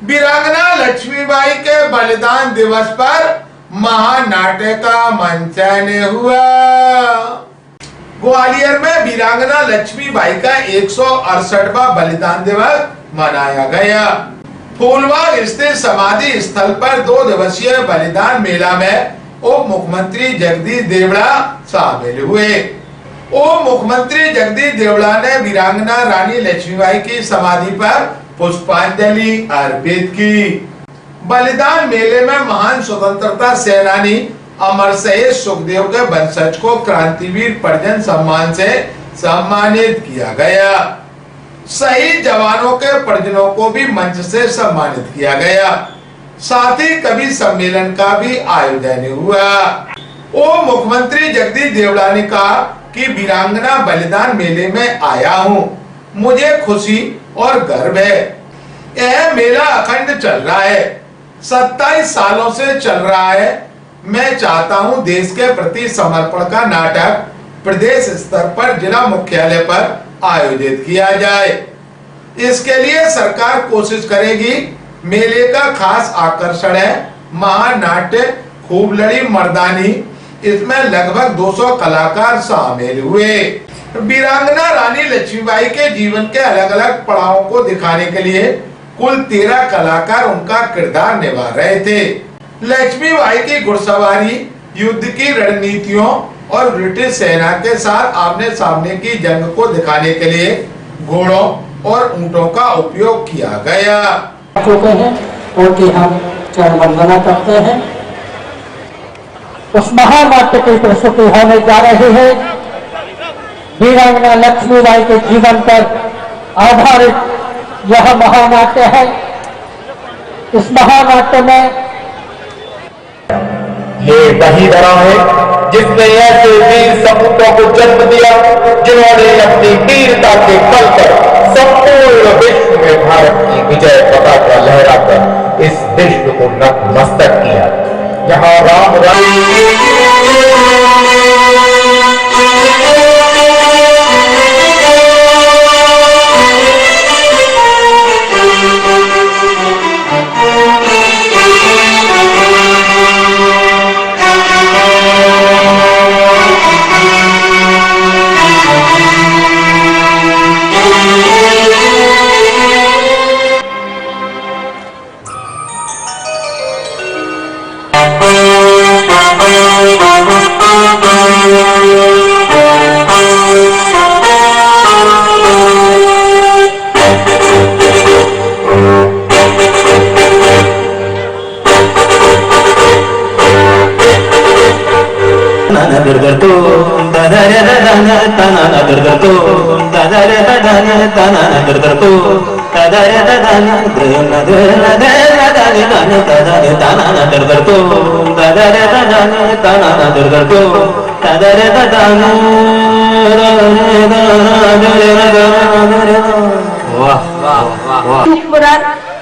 वीरांगना लक्ष्मीबाई के बलिदान दिवस पर महानाट्य का मंचन हुआ। ग्वालियर में वीरांगना लक्ष्मीबाई का 168वां बलिदान दिवस मनाया गया। फूलबाग स्थित समाधि स्थल पर 2 दिवसीय बलिदान मेला में उप मुख्यमंत्री जगदीश देवड़ा शामिल हुए। उप मुख्यमंत्री जगदीश देवड़ा ने वीरांगना रानी लक्ष्मीबाई की समाधि पर पुष्पांजलि अर्पित की। बलिदान मेले में महान स्वतंत्रता सेनानी अमर शहीद सुखदेव के वंशज को क्रांतिवीर परिजन सम्मान से सम्मानित किया गया। शहीद जवानों के परिजनों को भी मंच से सम्मानित किया गया। साथ ही कवि सम्मेलन का भी आयोजन हुआ। उप मुख्यमंत्री जगदीश देवड़ा ने कहा कि वीरांगना बलिदान मेले में आया हूँ, मुझे खुशी और गर्व है। यह मेला अखंड चल रहा है, 27 सालों से चल रहा है। मैं चाहता हूं देश के प्रति समर्पण का नाटक प्रदेश स्तर पर जिला मुख्यालय पर आयोजित किया जाए। इसके लिए सरकार कोशिश करेगी। मेले का खास आकर्षण है महानाट्य खूब लड़ी मर्दानी। इसमें लगभग 200 कलाकार शामिल हुए। वीरांगना रानी लक्ष्मीबाई के जीवन के अलग अलग पड़ावों को दिखाने के लिए कुल 13 कलाकार उनका किरदार निभा रहे थे। लक्ष्मीबाई की घुड़सवारी, युद्ध की रणनीतियों और ब्रिटिश सेना के साथ आमने सामने की जंग को दिखाने के लिए घोड़ों और ऊंटों का उपयोग किया गया। उनकी हम चरण वंदना करते हैं। उस महानाट्य की प्रस्तुति होने जा रही है। वीरांगना लक्ष्मीबाई के जीवन पर आधारित यह महानाट्य है। इस महानाट्य में ये वही धरा है जिसने ऐसे वीर सपूतों को जन्म दिया जिन्होंने अपनी वीरता के बल पर संपूर्ण विश्व में भारत की विजय पताका लहराकर इस विश्व को नतमस्तक किया। यहाँ राम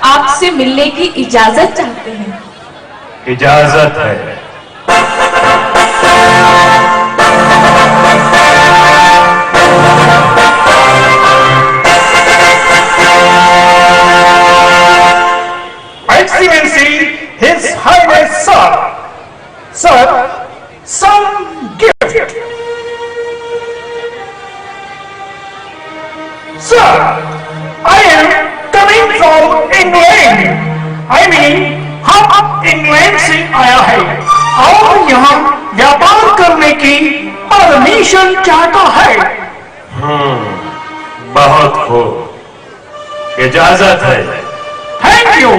आपसे मिलने की इजाजत चाहते हैं। इजाजत है। Excellency, His Highness Sir, some gift. Sir, I am coming from England. हम इंग्लैंड से आया है और यहाँ व्यापार करने की परमिशन चाहता है। बहुत खूब, इजाजत है। Thank you.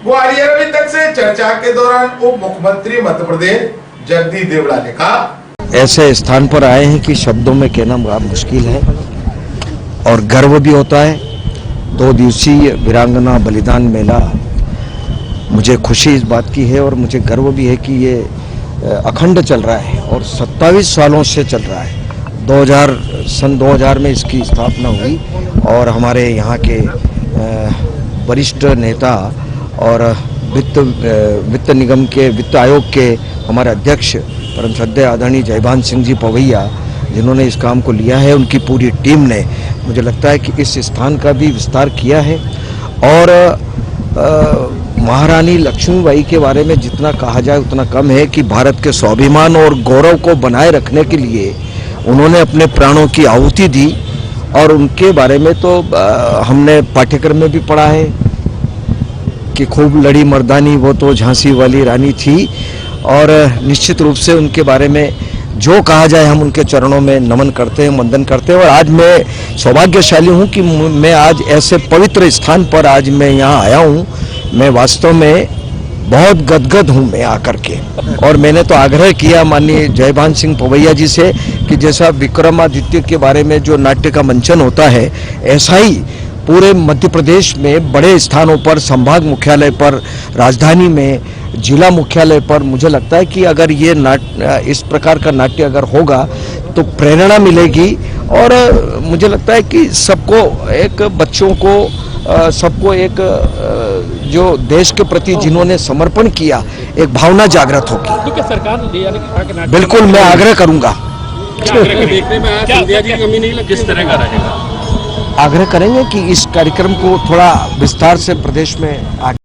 ग्वालियर में तक से चर्चा के दौरान उप मुख्यमंत्री मध्य प्रदेश जगदीश देवड़ा ने कहा, ऐसे स्थान पर आए हैं कि शब्दों में कहना बहुत मुश्किल है और गर्व भी होता है। 2 दिवसीय वीरांगना बलिदान मेला, मुझे खुशी इस बात की है और मुझे गर्व भी है कि ये अखंड चल रहा है और 27 सालों से चल रहा है। सन 2000 में इसकी स्थापना हुई और हमारे यहाँ के वरिष्ठ नेता और वित्त निगम के वित्त आयोग के हमारे अध्यक्ष परम श्रद्धेय आदरणीय जयभान सिंह जी पवैया, जिन्होंने इस काम को लिया है, उनकी पूरी टीम ने मुझे लगता है कि इस स्थान का भी विस्तार किया है और रानी लक्ष्मीबाई के बारे में जितना कहा जाए उतना कम है कि भारत के स्वाभिमान और गौरव को बनाए रखने के लिए उन्होंने अपने प्राणों की आहुति दी। और उनके बारे में तो हमने पाठ्यक्रम में भी पढ़ा है कि खूब लड़ी मर्दानी वो तो झांसी वाली रानी थी। और निश्चित रूप से उनके बारे में जो कहा जाए हम उनके चरणों में नमन करते हैं, वंदन करते हैं। और आज मैं सौभाग्यशाली हूं कि मैं आज ऐसे पवित्र स्थान पर आज मैं यहाँ आया हूं। मैं वास्तव में बहुत गदगद हूं मैं आकर के। और मैंने तो आग्रह किया माननीय जयभान सिंह पवैया जी से कि जैसा विक्रमादित्य के बारे में जो नाट्य का मंचन होता है, ऐसा ही पूरे मध्य प्रदेश में बड़े स्थानों पर, संभाग मुख्यालय पर, राजधानी में, जिला मुख्यालय पर, मुझे लगता है कि अगर ये इस प्रकार का नाट्य अगर होगा तो प्रेरणा मिलेगी। और मुझे लगता है कि सबको, एक बच्चों को, सबको एक जो देश के प्रति जिन्होंने समर्पण किया, एक भावना जागृत होगी। क्योंकि सरकार बिल्कुल मैं आग्रह करूंगा। देखने में सिंधिया जी की कमी नहीं लगती, किस तरह का रहेगा? आग्रह करेंगे कि इस कार्यक्रम को थोड़ा विस्तार से प्रदेश में